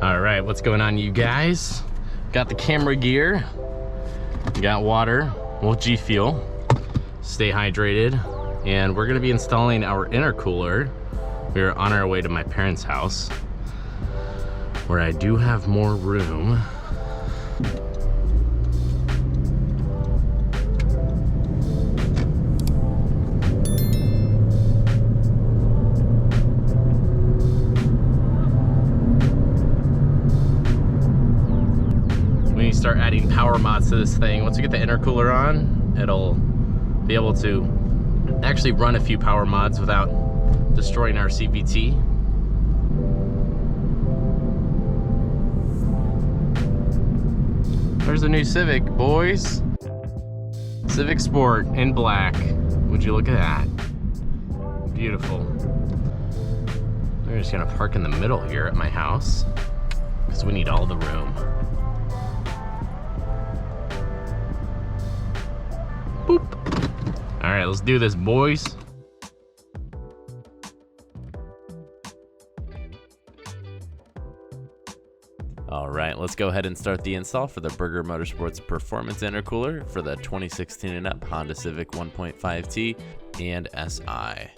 All right, what's going on, you guys? Got the camera gear, got water, well, G Fuel, stay hydrated, and we're gonna be installing our intercooler. We're on our way to my parents' house, where I do have more room. Start adding power mods to this thing. Once we get the intercooler on, it'll be able to actually run a few power mods without destroying our CVT. There's a new Civic, boys. Civic Sport in black. Would you look at that? Beautiful. We're just gonna park in the middle here at my house because we need all the room. Boop. All right, let's do this, boys. All right, let's go ahead and start the install for the Burger Motorsports Performance Intercooler for the 2016 and up Honda Civic 1.5T and SI.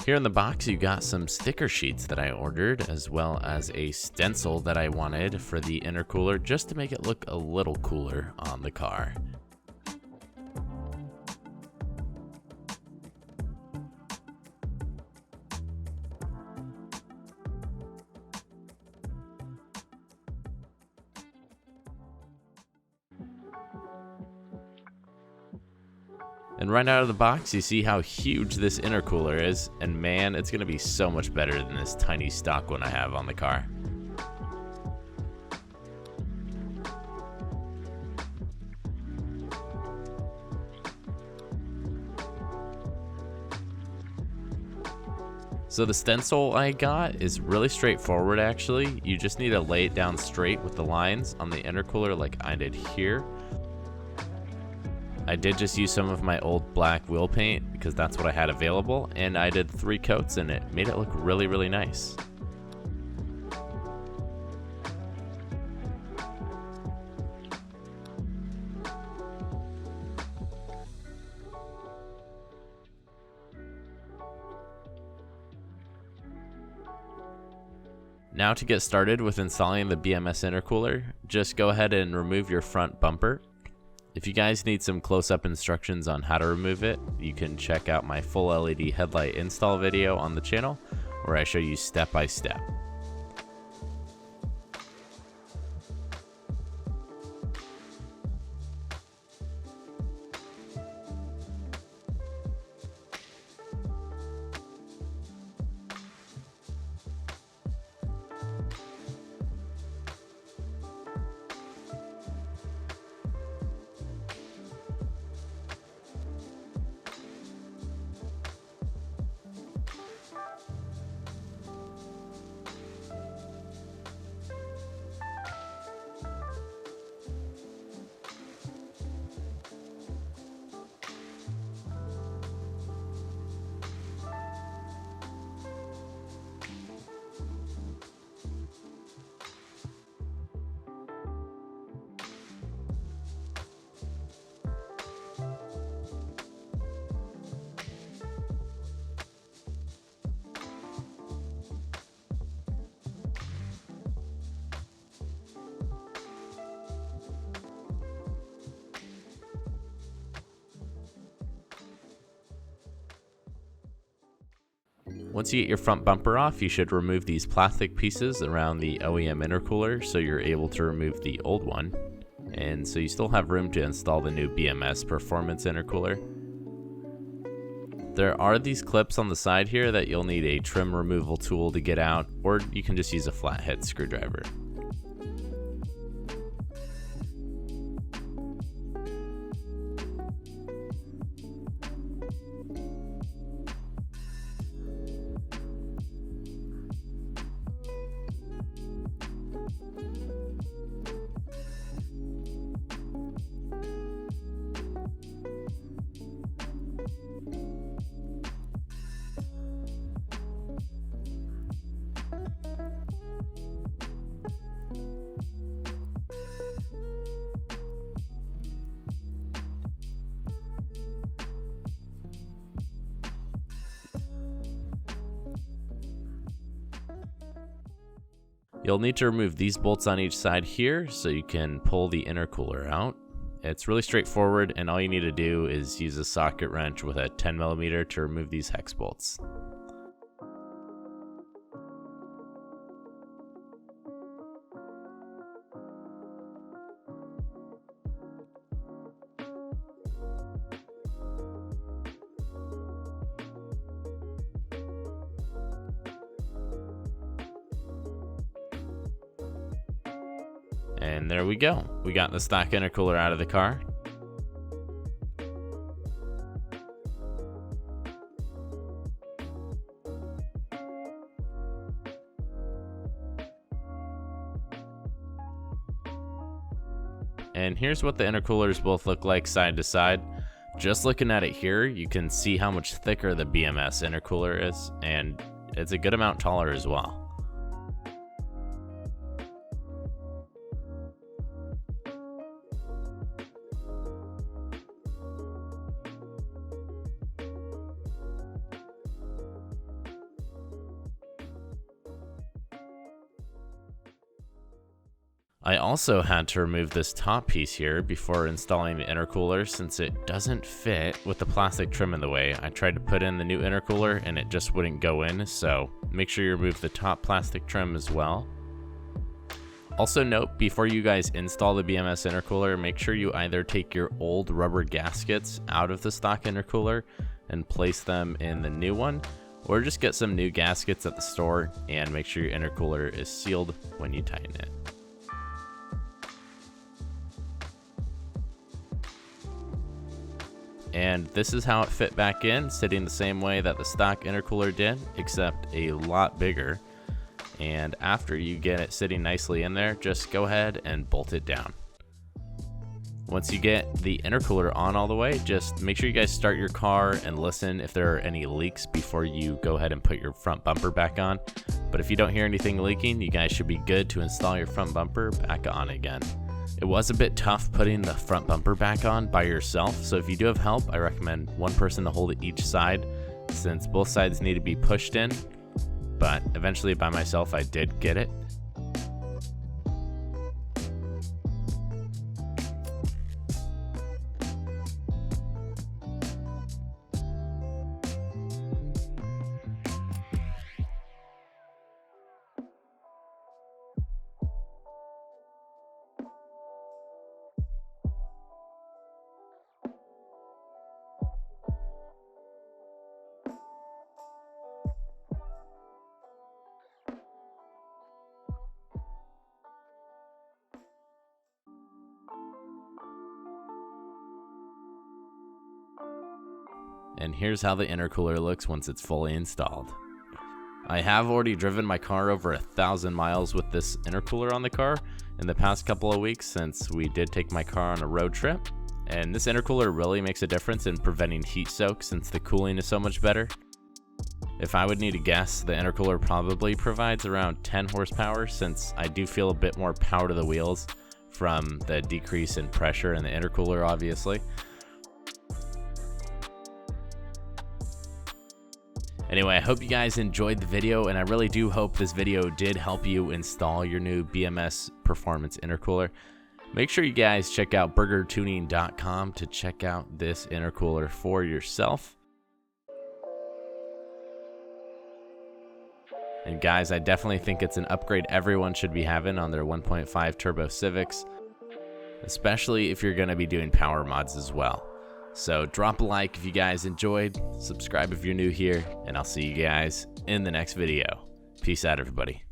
Here in the box, you got some sticker sheets that I ordered, as well as a stencil that I wanted for the intercooler just to make it look a little cooler on the car. And right out of the box, you see how huge this intercooler is, and man, it's going to be so much better than this tiny stock one I have on the car. So the stencil I got is really straightforward actually. You just need to lay it down straight with the lines on the intercooler like I did here. I did just use some of my old black wheel paint because that's what I had available, and I did 3 coats and it made it look really, really nice. Now to get started with installing the BMS intercooler, just go ahead and remove your front bumper. If you guys need some close-up instructions on how to remove it, you can check out my full LED headlight install video on the channel, where I show you step by step. Once you get your front bumper off, you should remove these plastic pieces around the OEM intercooler so you're able to remove the old one. And so you still have room to install the new BMS Performance Intercooler. There are these clips on the side here that you'll need a trim removal tool to get out, or you can just use a flathead screwdriver. You'll need to remove these bolts on each side here so you can pull the intercooler out. It's really straightforward, and all you need to do is use a socket wrench with a 10mm to remove these hex bolts. And there we go. We got the stock intercooler out of the car. And here's what the intercoolers both look like side to side. Just looking at it here, you can see how much thicker the BMS intercooler is, and it's a good amount taller as well. I also had to remove this top piece here before installing the intercooler since it doesn't fit with the plastic trim in the way. I tried to put in the new intercooler and it just wouldn't go in, so make sure you remove the top plastic trim as well. Also note, before you guys install the BMS intercooler, make sure you either take your old rubber gaskets out of the stock intercooler and place them in the new one, or just get some new gaskets at the store and make sure your intercooler is sealed when you tighten it. And this is how it fit back in, sitting the same way that the stock intercooler did, except a lot bigger. And after you get it sitting nicely in there, just go ahead and bolt it down. Once you get the intercooler on all the way, just make sure you guys start your car and listen if there are any leaks before you go ahead and put your front bumper back on. But if you don't hear anything leaking, you guys should be good to install your front bumper back on again. It was a bit tough putting the front bumper back on by yourself, so if you do have help, I recommend one person to hold it each side, since both sides need to be pushed in, but eventually by myself I did get it. And here's how the intercooler looks once it's fully installed. I have already driven my car over 1,000 miles with this intercooler on the car in the past couple of weeks since we did take my car on a road trip. And this intercooler really makes a difference in preventing heat soak since the cooling is so much better. If I would need to guess, the intercooler probably provides around 10 horsepower since I do feel a bit more power to the wheels from the decrease in pressure in the intercooler, obviously. Anyway, I hope you guys enjoyed the video, and I really do hope this video did help you install your new BMS Performance Intercooler. Make sure you guys check out burgertuning.com to check out this intercooler for yourself. And guys, I definitely think it's an upgrade everyone should be having on their 1.5 Turbo Civics, especially if you're going to be doing power mods as well. So drop a like if you guys enjoyed, subscribe if you're new here, and I'll see you guys in the next video. Peace out, everybody.